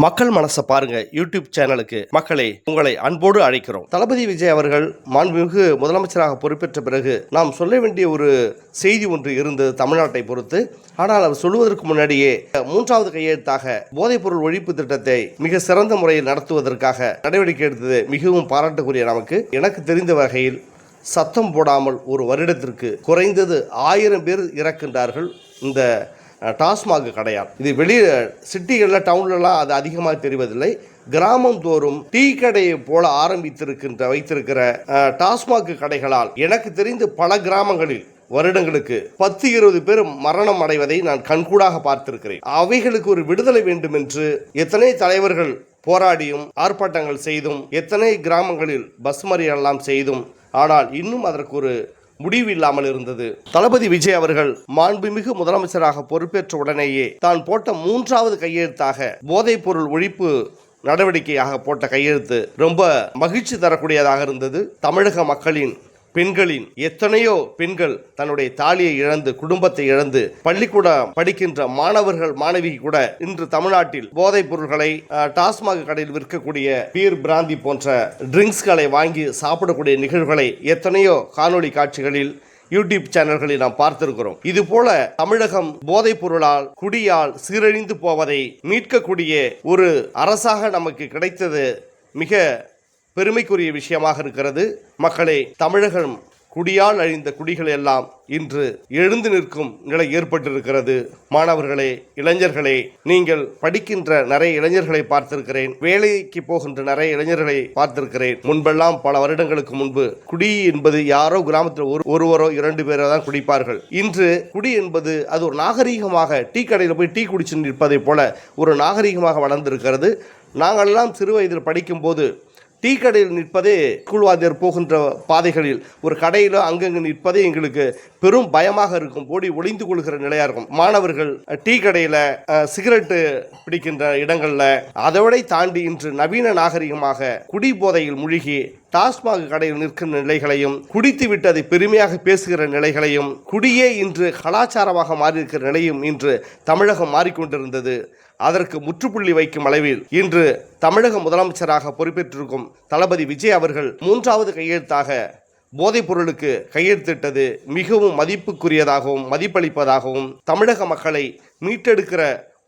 மக்கள் மனசை பாருங்க யூடியூப் சேனலுக்கு மக்களை உங்களை அன்போடு அழைக்கிறோம். தளபதி விஜய் அவர்கள் மாண்புமிகு முதலமைச்சராக பொறுப்பேற்ற பிறகு நாம் சொல்ல வேண்டிய ஒரு செய்தி ஒன்று இருந்தது தமிழ்நாட்டை பொறுத்து. ஆனால் அவர் சொல்வதற்கு முன்னாடியே மூன்றாவது கையெழுத்தாக போதைப்பொருள் ஒழிப்பு திட்டத்தை மிக சிறந்த முறையில் நடத்துவதற்காக நடவடிக்கை எடுத்தது மிகவும் பாராட்டுக்குரிய. எனக்கு தெரிந்த வகையில் சத்தம் போடாமல் ஒரு வருடத்திற்கு குறைந்தது 1000 பேர் இறக்கின்றார்கள் இந்த டாஸ்மாக் கடையால். இது வெளியே சிட்டிகளில் டவுன்லலாம் அது அதிகமாக தெரிவதில்லை. கிராமம் தோறும் டீ கடையை போல வைத்திருக்கிற டாஸ்மாக் கடைகளால் எனக்கு தெரிந்து பல கிராமங்களில் வருடங்களுக்கு 10-20 பேர் மரணம் அடைவதை நான் கண்கூடாக பார்த்திருக்கிறேன். அவைகளுக்கு ஒரு விடுதலை வேண்டும் என்று எத்தனை தலைவர்கள் போராடியும் ஆர்ப்பாட்டங்கள் செய்தும் எத்தனை கிராமங்களில் பஸ் மறியெல்லாம் செய்தும் ஆனால் இன்னும் அதற்கு ஒரு முடிவு இல்லாமல் இருந்தது. தளபதி விஜய் அவர்கள் மாண்புமிகு முதலமைச்சராக பொறுப்பேற்ற உடனேயே தான் போட்ட மூன்றாவது கையெழுத்தாக போதைப் பொருள் ஒழிப்பு நடவடிக்கையாக போட்ட கையெழுத்து ரொம்ப மகிழ்ச்சி தரக்கூடியதாக இருந்தது. தமிழக மக்களின் பெண்களின் எத்தனையோ பெண்கள் தன்னுடைய தாலியை இழந்து குடும்பத்தை இழந்து பள்ளிக்கூடம் படிக்கின்ற மாணவர்கள் மாணவி கூட இன்று தமிழ்நாட்டில் போதைப் பொருள்களை டாஸ்மாக் கடையில் விற்கக்கூடிய பீர் பிராந்தி போன்ற ட்ரிங்க்ஸ்களை வாங்கி சாப்பிடக்கூடிய நிகழ்வுகளை எத்தனையோ காணொளி காட்சிகளில் யூடியூப் சேனல்களில் நாம் பார்த்திருக்கிறோம். இது போல தமிழகம் போதைப் பொருளால் குடியால் சீரழிந்து போவதை மீட்கக்கூடிய ஒரு அரசாக நமக்கு கிடைத்தது மிக பெருமைக்குரிய விஷயமாக இருக்கிறது. மக்களே, தமிழகம் குடியால் அழிந்த குடிகள் எல்லாம் இன்று எழுந்து நிற்கும் நிலை ஏற்பட்டிருக்கிறது. மாணவர்களே, இளைஞர்களே, நீங்கள் படிக்கின்ற நிறைய இளைஞர்களை பார்த்திருக்கிறேன், வேலைக்கு போகின்ற நிறைய இளைஞர்களை பார்த்திருக்கிறேன். முன்பெல்லாம் பல வருடங்களுக்கு முன்பு குடி என்பது யாரோ கிராமத்தில் ஒருவரோ 2 பேரோ தான் குடிப்பார்கள். இன்று குடி என்பது அது ஒரு நாகரீகமாக டீ கடையில் போய் டீ குடிச்சு நிற்பதை போல ஒரு நாகரீகமாக வளர்ந்திருக்கிறது. நாங்களெல்லாம் சிறு வயதில் படிக்கும் போது டீ கடையில் நிற்பதே ஸ்கூல்வாதியர் போகின்ற பாதைகளில் ஒரு கடையில் அங்கங்கு நிற்பதே எங்களுக்கு பெரும் பயமாக இருக்கும். ஓடி ஒளிந்து கொள்கிற நிலையாக இருக்கும். மாணவர்கள் டீ கடையில் சிகரெட்டு பிடிக்கின்ற இடங்களில் அதோட தாண்டி இன்று நவீன நாகரிகமாக குடி போதையில் மூழ்கி டாஸ்மாக் கடையில் நிற்கிற நிலைகளையும் குடித்து விட்டு அதை பெருமையாக பேசுகிற நிலைகளையும் குடியே இன்று கலாச்சாரமாக மாறியிருக்கிற நிலையும் இன்று தமிழகம் மாறிக்கொண்டிருந்தது. அதற்கு முற்றுப்புள்ளி வைக்கும் அளவில் இன்று தமிழக முதலமைச்சராக பொறுப்பேற்றிருக்கும் தளபதி விஜய் அவர்கள் மூன்றாவது கையெழுத்தாக போதைப் பொருளுக்கு கையெழுத்திட்டது மிகவும் மதிப்புக்குரியதாகவும் மதிப்பளிப்பதாகவும் தமிழக மக்களை மீட்டெடுக்கிற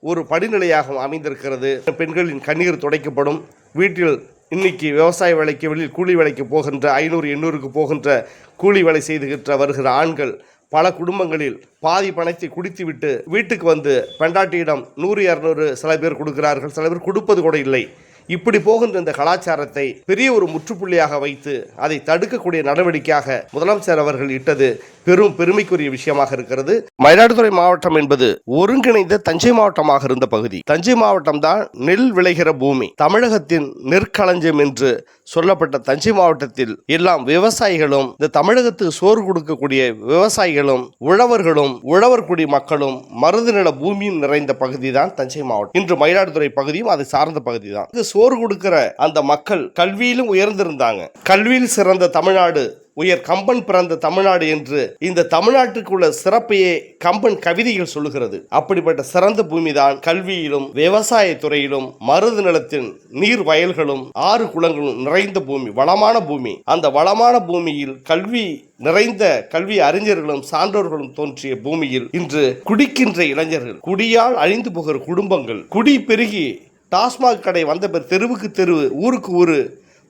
ஒரு படிநிலையாகவும் அமைந்திருக்கிறது. பெண்களின் கண்ணீர் துடைக்கப்படும். வீட்டில் இன்னைக்கு விவசாய வேலைக்கு வெளியில் கூலி வேலைக்கு போகின்ற 500-800க்கு போகின்ற கூலி வேலை செய்துகின்ற வருகிற ஆண்கள் பல குடும்பங்களில் பாதி பணத்தை குடித்துவிட்டு வீட்டுக்கு வந்து பெண்டாட்டியிடம் 100-200 சில பேர் கொடுக்கிறார்கள், சில பேர் கொடுப்பது கூட இல்லை. இப்படி போகின்ற இந்த கலாச்சாரத்தை பெரிய ஒரு முற்றுப்புள்ளியாக வைத்து அதை தடுக்கக்கூடிய நடவடிக்கையாக முதலமைச்சர் அவர்கள் இட்டது பெரும் பெருமைக்குரிய விஷயமாக இருக்கிறது. மயிலாடுதுறை மாவட்டம் என்பது ஒருங்கிணைந்த தஞ்சை மாவட்டமாக இருந்த பகுதி. தஞ்சை மாவட்டம் தான் நெல் விளைகிற பூமி. தமிழகத்தின் நெற்களஞ்சியம் என்று சொல்லப்பட்ட தஞ்சை மாவட்டத்தில் எல்லாம் விவசாயிகளும் இந்த தமிழகத்துக்கு சோறு கொடுக்கக்கூடிய விவசாயிகளும் உழவர்களும் உழவர்குடி மக்களும் மருது நில பூமியும் நிறைந்த பகுதி தான் தஞ்சை மாவட்டம். இன்று மயிலாடுதுறை பகுதியும் அதை சார்ந்த பகுதி தான். சோறு கொடுக்கிற அந்த மக்கள் கல்வியிலும் உயர்ந்திருந்தாங்க. கல்வியில் சிறந்த தமிழ்நாடு, உயர் கம்பன் பிறந்த தமிழ்நாடு என்று இந்த தமிழ்நாட்டுக்குள்ள சிறப்பையே கம்பன் கவிதைகள் சொல்லுகிறது. அப்படிப்பட்ட சிறந்த பூமி தான் கல்வியிலும் விவசாய துறையிலும் மருது நிலத்தின் நீர் வயல்களும் 6 குளங்களும் நிறைந்த பூமி, வளமான பூமி. அந்த வளமான பூமியில் கல்வி நிறைந்த கல்வி அறிஞர்களும் சான்றோர்களும் தோன்றிய பூமியில் இன்று குடிக்கின்ற இளைஞர்கள், குடியால் அழிந்து போகிற குடும்பங்கள், குடி பெருகி டாஸ்மாக் கடை வந்த பேர் தெருவுக்கு தெருவு, ஊருக்கு ஊரு,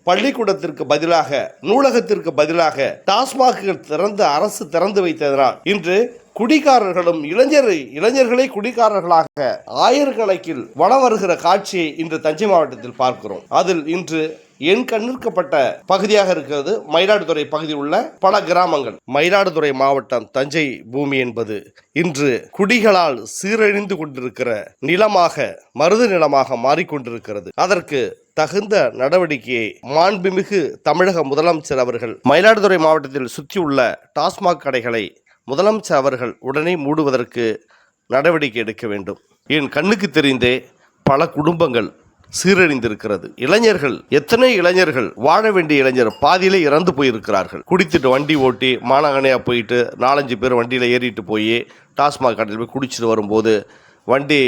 பள்ளிக்கூடத்திற்கு பதிலாக நூலகத்திற்கு பதிலாக டாஸ்மாக் அரசு திறந்து வைத்ததனால் இன்று குடிகாரர்களும் இளைஞர்களே குடிகாரர்களாக ஆயிரக்கணக்கில் வளம் வருகிற காட்சியை இன்று தஞ்சை மாவட்டத்தில் பார்க்கிறோம். அதில் இன்று என் கண்ணிற்கப்பட்ட பகுதியாக இருக்கிறது மயிலாடுதுறை பகுதியில் உள்ள பல கிராமங்கள். மயிலாடுதுறை மாவட்டம் தஞ்சை பூமி என்பது இன்று குடிகளால் சீரழிந்து கொண்டிருக்கிற நிலமாக, மருது நிலமாக மாறிக்கொண்டிருக்கிறது. அதற்கு தகுந்த நடவடிக்கையை மாண்புமிகு தமிழக முதலமைச்சர் அவர்கள் மயிலாடுதுறை மாவட்டத்தில் சுற்றியுள்ள டாஸ்மாக் கடைகளை முதலமைச்சர் அவர்கள் உடனே மூடுவதற்கு நடவடிக்கை எடுக்க வேண்டும். என் கண்ணுக்கு தெரிந்தே பல குடும்பங்கள் சீரழிந்திருக்கிறது. இளைஞர்கள், எத்தனை இளைஞர்கள், வாழ வேண்டிய இளைஞர் பாதியிலே இறந்து போயிருக்கிறார்கள். குடித்துட்டு வண்டி ஓட்டி மாநகனையாக போயிட்டு 4-5 பேர் வண்டியில் ஏறிட்டு போய் டாஸ்மாக் கடையில் போய் குடிச்சிட்டு வரும்போது வண்டி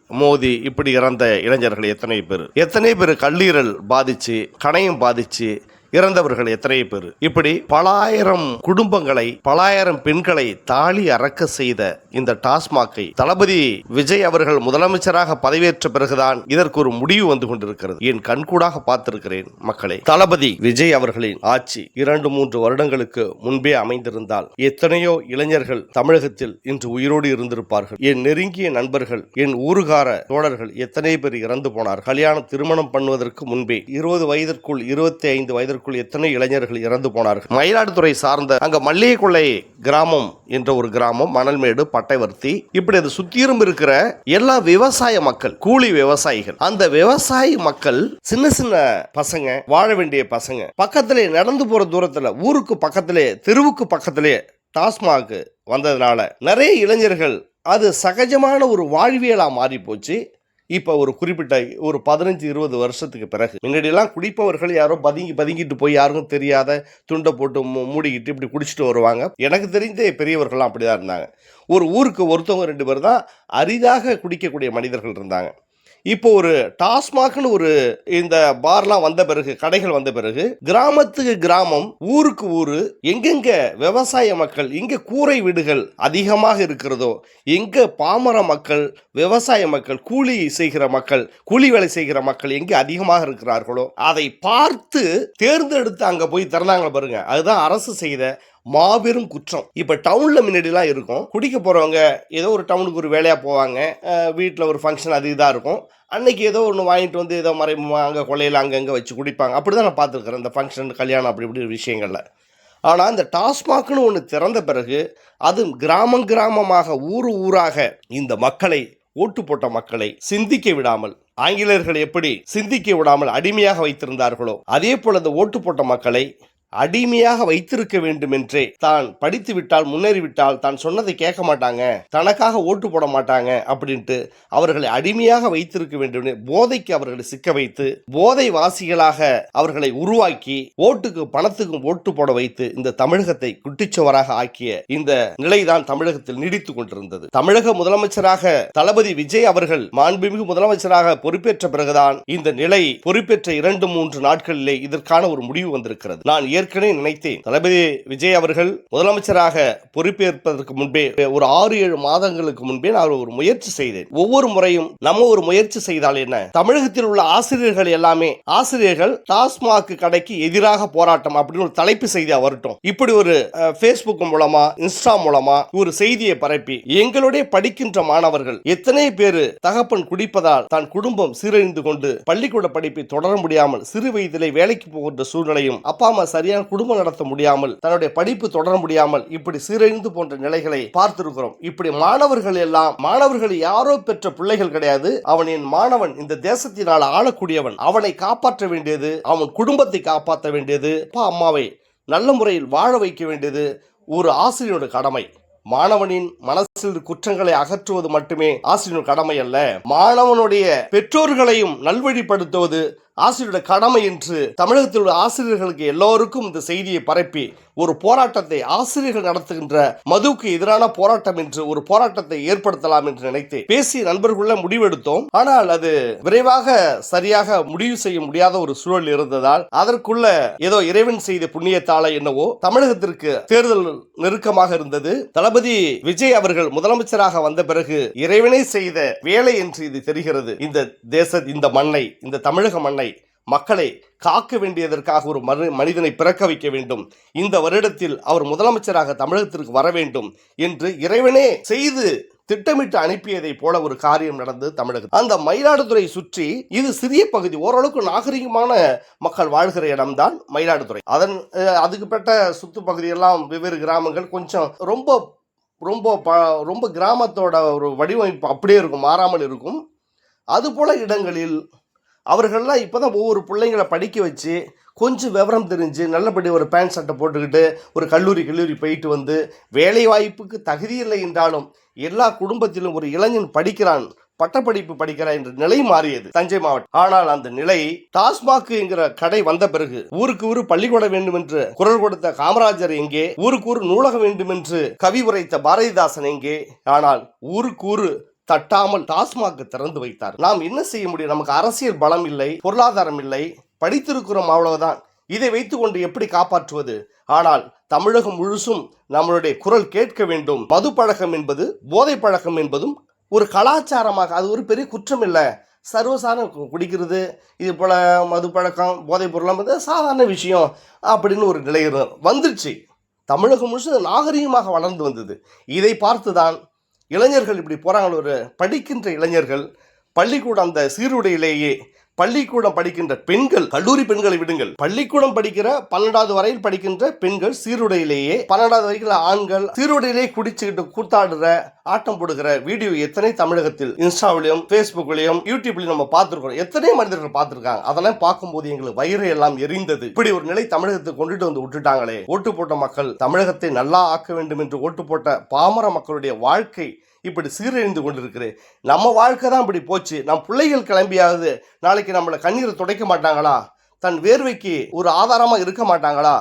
மோதி இப்படி இறந்த இளைஞர்கள் எத்தனை பேர் கல்லீரல் பாதிச்சு கணையம் பாதிச்சு இறந்தவர்கள் எத்தனை பேர். இப்படி பல ஆயிரம் குடும்பங்களை, பல ஆயிரம் பெண்களை தாலி அறக்க செய்த இந்த டாஸ்மாகை தளபதி விஜய் அவர்கள் முதலமைச்சராக பதவியேற்ற பிறகுதான் இதற்கு ஒரு முடிவு வந்து கொண்டிருக்கிறது. என் கண்கூடாக பார்த்திருக்கிறேன் மக்களே. தளபதி விஜய் அவர்களின் ஆட்சி 2-3 வருடங்களுக்கு முன்பே அமைந்திருந்தால் எத்தனையோ இளைஞர்கள் தமிழகத்தில் இன்று உயிரோடு இருந்திருப்பார்கள். என் நெருங்கிய நண்பர்கள், என் ஊருகார தோழர்கள் எத்தனை பேர் இறந்து போனார். கல்யாணம் திருமணம் பண்ணுவதற்கு முன்பே 20 வயதிற்குள் 25 வயதிற்குள் எத்தனை இளைஞர்கள் இறந்து போனார்கள். மயிலாடுதுறை சார்ந்த அங்க மல்லிகைக்குள்ளை கிராமம் என்ற ஒரு கிராமம், மணல்மேடு, பட்டைவர்த்தி, இப்படி அது சுத்தியும் இருக்கிற எல்லா விவசாய மக்கள், கூலி விவசாயிகள், அந்த விவசாய மக்கள் சின்ன சின்ன பசங்க, வாழ வேண்டிய பசங்க, பக்கத்திலே நடந்து போற தூரத்துல, ஊருக்கு பக்கத்திலே, தெருவுக்கு பக்கத்திலே டாஸ்மாக் வந்ததுனால நிறைய இளைஞர்கள் அது சகஜமான ஒரு வாழ்வியலா மாறி போச்சு. இப்போ ஒரு குறிப்பிட்ட ஒரு 15-20 வருஷத்துக்கு பிறகு, முன்னாடியெல்லாம் குடிப்பவர்கள் யாரோ பதுங்கிட்டு போய் யாருக்கும் தெரியாத துண்டை போட்டு மூடிக்கிட்டு இப்படி குடிச்சிட்டு வருவாங்க. எனக்கு தெரிஞ்ச பெரியவர்கள்லாம் அப்படிதான் இருந்தாங்க. ஒரு ஊருக்கு ஒருத்தவங்க 2 பேர் தான் அரிதாக குடிக்கக்கூடிய மனிதர்கள் இருந்தாங்க. இப்போ ஒரு டாஸ்மாக்னு ஒரு இந்த பார்லாம் வந்த பிறகு, கடைகள் வந்த பிறகு, கிராமத்துக்கு கிராமம், ஊருக்கு ஊரு, எங்கெங்க விவசாய மக்கள், எங்க கூரை வீடுகள் அதிகமாக இருக்கிறதோ, எங்க பாமர மக்கள், விவசாய மக்கள், கூலி செய்கிற மக்கள், கூலி வேலை செய்கிற மக்கள் எங்க அதிகமாக இருக்கிறார்களோ அதை பார்த்து தேர்ந்தெடுத்து அங்க போய் திறந்தாங்க பாருங்க. அதுதான் அரசு செய்த மாபெரும் குற்றம். இப்ப டவுன்ல முன்னாடிலாம் இருக்கும், குடிக்க போறவங்க ஏதோ ஒரு டவுனுக்கு ஒரு வேலையா போவாங்க, வீட்டில் ஒரு ஃபங்க்ஷன் அது இதாக இருக்கும், அன்னைக்கு ஏதோ ஒன்று வாங்கிட்டு வந்து ஏதோ அங்கே கொள்ளையில் அங்கங்கே வச்சு குடிப்பாங்க. அப்படி தான் நான் பார்த்துருக்குறேன் இந்த ஃபங்க்ஷன், கல்யாணம், அப்படி இப்படி விஷயங்களில். ஆனால் இந்த டாஸ்மாக்னு ஒன்று திறந்த பிறகு அது கிராமமாக, ஊராக இந்த மக்களை, ஓட்டு போட்ட மக்களை சிந்திக்க விடாமல், ஆங்கிலேயர்கள் எப்படி சிந்திக்க விடாமல் அடிமையாக வைத்திருந்தார்களோ அதே போல இந்த ஓட்டு போட்ட மக்களை அடிமையாக வைத்திருக்க வேண்டும் என்றே, தான் படித்து விட்டால், முன்னேறிவிட்டால் தான் சொன்னதை கேட்க மாட்டாங்க, தனக்காக ஓட்டு போட மாட்டாங்க அப்படின்ட்டு அவர்களை அடிமையாக வைத்திருக்க வேண்டும், போதைக்கு அவர்களை சிக்க வைத்து போதை வாசிகளாக அவர்களை உருவாக்கி ஓட்டுக்கு பணத்துக்கும் ஓட்டு போட வைத்து இந்த தமிழகத்தை குட்டிச்சுவராக ஆக்கிய இந்த நிலைதான் தமிழகத்தில் நீடித்துக் கொண்டிருந்தது. தமிழக முதலமைச்சராக தளபதி விஜய் அவர்கள் மாண்புமிகு முதலமைச்சராக பொறுப்பேற்ற பிறகுதான் இந்த நிலை, பொறுப்பேற்ற 2-3 நாட்களிலே இதற்கான ஒரு முடிவு வந்திருக்கிறது. நான் ஏற்கனவே நினைத்தேன், தளபதி விஜய் அவர்கள் முதலமைச்சராக பொறுப்பேற்பதற்கு முன்பே ஒரு 6-7 மாதங்களுக்கு முன்பே நான் ஒரு முயற்சி செய்தேன். ஒவ்வொரு முறையும் நம்ம ஒரு முயற்சி செய்தால் என்ன, தமிழகத்தில் உள்ள ஆசிரியர்கள் எல்லாமே, ஆசிரியர்கள் டாஸ்மாக் கடைக்கு எதிராக போராட்டம் அப்படின்னு ஒரு தலைப்பு செய்தியா வரட்டும், இப்படி ஒரு Facebook மூலமா, இன்ஸ்டா மூலமா ஒரு செய்தியை பரப்பி எங்களுடைய படிக்கின்ற மாணவர்கள் எத்தனை பேர் தகப்பன் குடிப்பதால் தான் குடும்பம் சீரழிந்து கொண்டு பள்ளிக்கூட படிப்பை தொடர முடியாமல் சிறு வயதிலே வேலைக்கு போகின்ற சூழ்நிலையும், அப்பா அம்மா சரியான குடும்பம் நடத்த முடியாமல், தன்னுடைய படிப்பு தொடர முடியாமல் இப்படி சீரழிந்து போன்ற நிலைகளை பார்த்திருக்கிறோம். இப்படி மாணவர்கள் எல்லாம், மாணவர்கள் யாரோ பெற்ற பிள்ளைகள் கிடையாது, அவன் என் மாணவன், இந்த தேசத்தினால் ஆளக்கூடியவன், அவனை காப்பாற்ற வேண்டியது, அவன் குடும்பத்தை காப்பாற்ற வேண்டியது, அப்பா அம்மாவை நல்ல முறையில் வாழ வைக்க வேண்டியது ஒரு ஆசிரியரோட கடமை. மாணவனின் மனசில் குற்றங்களை அகற்றுவது மட்டுமே ஆசிரியர் கடமை அல்ல, மாணவனுடைய பெற்றோர்களையும் நல்வழிப்படுத்துவது ஆசிரியருடைய கடமை என்று தமிழகத்தில் உள்ள ஆசிரியர்களுக்கு எல்லோருக்கும் இந்த செய்தியை பரப்பி ஒரு போராட்டத்தை, ஆசிரியர்கள் நடத்துகின்ற மதுவுக்கு எதிரான போராட்டம் என்று ஒரு போராட்டத்தை ஏற்படுத்தலாம் என்று நினைத்து பேசி நண்பர்களுள்ள முடிவெடுத்தோம். ஆனால் அது விரைவாக சரியாக முடிவு செய்ய முடியாத ஒரு சூழல் இருந்ததால், அதற்குள்ள ஏதோ இறைவன் செய்த புண்ணியத்தால என்னவோ தமிழகத்திற்கு தேர்தல் நெருக்கமாக இருந்தது. தளபதி விஜய் அவர்கள் முதலமைச்சராக வந்த பிறகு இறைவனை செய்த வேலை என்று இது தெரிகிறது. இந்த இந்த மண்ணை, இந்த தமிழக மண்ணை, மக்களை காக்க வேண்டியதற்காக ஒரு மனிதனை பிறக்க வைக்க வேண்டும், இந்த வருடத்தில் அவர் முதலமைச்சராக தமிழகத்திற்கு வர வேண்டும் என்று இறைவனே செய்து திட்டமிட்டு அனுப்பியதை போல ஒரு காரியம் நடந்து தமிழகம். அந்த மயிலாடுதுறை சுற்றி இது சிறிய பகுதி, ஓரளவுக்கு நாகரிகமான மக்கள் வாழ்கிற இடம்தான் மயிலாடுதுறை. அதுக்கு பெற்ற சுத்து பகுதியெல்லாம் வெவ்வேறு கிராமங்கள், கொஞ்சம் ரொம்ப ரொம்ப ரொம்ப கிராமத்தோட ஒரு வடிவமைப்பு அப்படியே இருக்கும், மாறாமல் இருக்கும். அதுபோல இடங்களில் அவர்கள்லாம் இப்போ தான் ஒவ்வொரு பிள்ளைங்களை படிக்க வச்சு கொஞ்சம் விவரம் தெரிஞ்சு நல்லபடி ஒரு பேண்ட் சட்டை போட்டுக்கிட்டு ஒரு கல்லூரி போயிட்டு வந்து வேலை வாய்ப்புக்கு தகுதி இல்லை என்றாலும் எல்லா குடும்பத்திலும் ஒரு இளைஞன் படிக்கிறான், பட்டப்படிப்பு படிக்கிறான் என்ற நிலை மாறியது தஞ்சை மாவட்டம். ஆனால் அந்த நிலை டாஸ்மாக் என்கிற கடை வந்த பிறகு ஊருக்கு ஊரு பள்ளிக்கூடம் வேண்டும் என்று குரல் கொடுத்த காமராஜர் எங்கே, ஊருக்கு ஊரு நூலகம் வேண்டும் என்று கவி உரைத்த பாரதிதாசன் எங்கே, ஆனால் ஊருக்கு ஊரு தட்டாமல் டாஸ்மாக் திறந்து வைத்தார். நாம் என்ன செய்ய முடியும்? நமக்கு அரசியல் பலம் இல்லை, பொருளாதாரம் இல்லை, படித்திருக்கிறோம், அவ்வளவுதான். இதை வைத்துக்கொண்டு எப்படி காப்பாற்றுவது? ஆனால் தமிழகம் முழுசும் நம்மளுடைய குரல் கேட்க வேண்டும். மது பழக்கம் என்பது, போதை பழக்கம் என்பதும் ஒரு கலாச்சாரமாக, அது ஒரு பெரிய குற்றம் இல்லை. சர்வசாதாரண குடிக்கிறது, இது போல மது பழக்கம், போதைப் பொருளாம் வந்து சாதாரண விஷயம் அப்படின்னு ஒரு நிலை வந்துருச்சு. தமிழகம் முழுசும் நாகரீகமாக வளர்ந்து வந்தது. இதை பார்த்துதான் இளைஞர்கள் இப்படி போறாங்க. ஒரு படிக்கின்ற இளைஞர்கள் பள்ளிக்கூடம், அந்த சீருடையிலேயே பள்ளிக்கூடம் படிக்கின்ற பெண்கள், கல்லூரி பெண்களை விடுங்கள், பள்ளிக்கூடம் படிக்கிற 12வது வரையில் படிக்கின்ற பெண்கள் சீருடையிலேயே, 12வது வரைக்கும் ஆண்கள் சீருடையிலேயே குடிச்சுக்கிட்டு கூத்தாடுற, ஆட்டம் போடுகிற வீடியோ எத்தனை தமிழகத்தில் இன்ஸ்டாவிலையும் ஃபேஸ்புக்லையும் யூடியூப்லையும் நம்ம பார்த்துருக்கோம். எத்தனை மனிதர்கள் பார்த்துருக்காங்க. அதெல்லாம் பார்க்கும்போது எங்களுக்கு வயிறு எல்லாம் எரிந்தது. இப்படி ஒரு நிலை தமிழகத்தை கொண்டுட்டு வந்து விட்டுட்டாங்களே. ஓட்டு போட்ட மக்கள் தமிழகத்தை நல்லா ஆக்க வேண்டும் என்று ஓட்டு போட்ட பாமர மக்களுடைய வாழ்க்கை இப்படி சீரழிந்து கொண்டிருக்கிறேன். நம்ம வாழ்க்கை தான் இப்படி போச்சு. நம் பிள்ளைகள் கிளம்பியாவது நாளைக்கு நம்மளை கண்ணீரை துடைக்க மாட்டாங்களா? தன் வேர்வைக்கு ஒரு ஆதாரமாக இருக்க மாட்டாங்களா?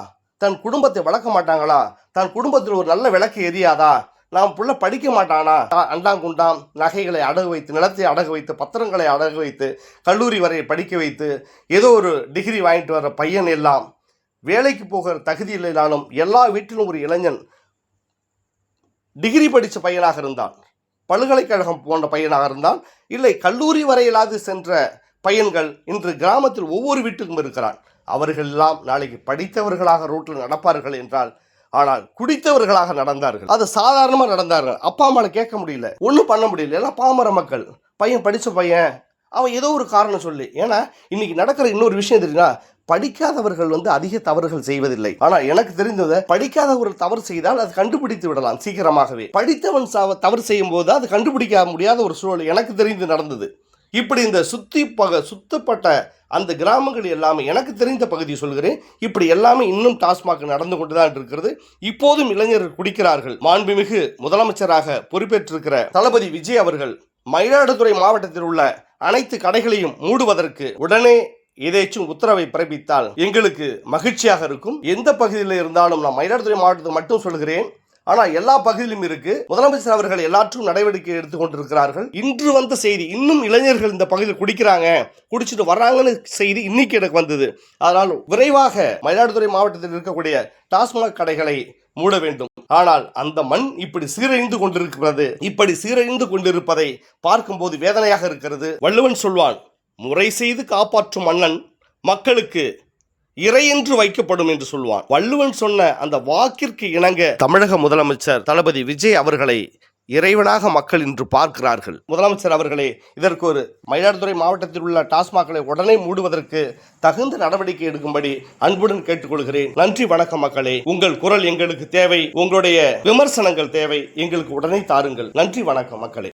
தன் குடும்பத்தை வளர்க்க மாட்டாங்களா? தன் குடும்பத்தில் ஒரு நல்ல விளக்கு எரியாதா? நாம் புள்ள படிக்க மாட்டானா? அண்டாங்குண்டாம் நகைகளை அடகு வைத்து, நிலத்தை அடகு வைத்து, பத்திரங்களை அடகு வைத்து, கல்லூரி வரை படிக்க வைத்து, ஏதோ ஒரு டிகிரி வாங்கிட்டு வர பையன் எல்லாம் வேலைக்கு போகிற தகுதி இல்லைனாலும் எல்லா வீட்டிலும் ஒரு இளைஞன் டிகிரி படித்த பையனாக இருந்தான், பல்கலைக்கழகம் போன்ற பையனாக இருந்தால், இல்லை கல்லூரி வரையிலாவது சென்ற பையன்கள் இன்று கிராமத்தில் ஒவ்வொரு வீட்டுக்கும் இருக்கிறான். அவர்கள் எல்லாம் நாளைக்கு படித்தவர்களாக ரோட்டில் நடப்பார்கள் என்றால், ஆனால் குடித்தவர்களாக நடந்தார்கள். அது சாதாரணமாக நடந்தார்கள். அப்பா அம்மாவை கேட்க முடியல, ஒன்றும் பண்ண முடியல. எல்லாம் பாமர மக்கள். பையன் படித்த பையன், அவன் ஏதோ ஒரு காரணம் சொல்லி. ஏன்னா இன்னைக்கு நடக்கிற இன்னொரு விஷயம் தெரியுமா? படிக்காதவர்கள் அதிக தவறுகள் செய்வதில்லை. ஆனால் எனக்கு தெரிந்ததை, படிக்காதவர்கள் தவறு செய்தால் அது கண்டுபிடித்து விடலாம் சீக்கிரமாகவே. படித்தவன் தவறு செய்யும் போது அது கண்டுபிடிக்க முடியாத ஒரு சூழல் எனக்கு தெரிந்து நடந்தது. இப்படி இந்த சுத்தப்பட்ட அந்த கிராமங்கள் எல்லாமே, எனக்கு தெரிந்த பகுதி சொல்கிறேன், இப்படி எல்லாமே இன்னும் டாஸ்மாக் நடந்து கொண்டுதான் இருக்கிறது. இப்போதும் இளைஞர்கள் குடிக்கிறார்கள். மாண்புமிகு முதலமைச்சராக பொறுப்பேற்றிருக்கிற தளபதி விஜய் அவர்கள் மயிலாடுதுறை மாவட்டத்தில் உள்ள அனைத்து கடைகளையும் மூடுவதற்கு உடனே ஏதேச்சும் உத்தரவை பிறப்பித்தால் எங்களுக்கு மகிழ்ச்சியாக இருக்கும். எந்த பகுதியில் இருந்தாலும், நான் மயிலாடுதுறை மாவட்டத்தை மட்டும் சொல்கிறேன், ஆனால் எல்லா பகுதியிலும் இருக்கு. முதலமைச்சர் அவர்கள் எல்லாற்றும் நடவடிக்கை எடுத்துக் கொண்டிருக்கிறார்கள். இன்று வந்த செய்தி, இன்னும் இளைஞர்கள் இந்த பகுதியில் குடிக்கிறாங்க, குடிச்சிட்டு வர்றாங்கன்னு செய்தி இன்னைக்கு எனக்கு வந்தது. அதனால் விரைவாக மயிலாடுதுறை மாவட்டத்தில் இருக்கக்கூடிய டாஸ்மாக் கடைகளை மூட வேண்டும். ஆனால் அந்த மண் இப்படி சீரழிந்து கொண்டிருக்கிறது. இப்படி சீரழிந்து கொண்டிருப்பதை பார்க்கும்போது வேதனையாக இருக்கிறது. வள்ளுவன் சொல்வான், முறை செய்து காப்பாற்றும் மன்னன் மக்களுக்கு இறை என்று வைக்கப்படும் என்று சொல்வான். வள்ளுவன் சொன்ன அந்த வாக்கிற்கு இணங்க தமிழக முதலமைச்சர் தளபதி விஜய் அவர்களை இறைவனாக மக்கள் இன்று பார்க்கிறார்கள். முதலமைச்சர் அவர்களே, இதற்கு ஒரு மயிலாடுதுறை மாவட்டத்தில் உள்ள டாஸ்மாக்களை உடனே மூடுவதற்கு தகுந்த நடவடிக்கை எடுக்கும்படி அன்புடன் கேட்டுக்கொள்கிறேன். நன்றி, வணக்கம் மக்களே. உங்கள் குரல் எங்களுக்கு தேவை, உங்களுடைய விமர்சனங்கள் தேவை, எங்களுக்கு உடனே தாருங்கள். நன்றி, வணக்கம் மக்களே.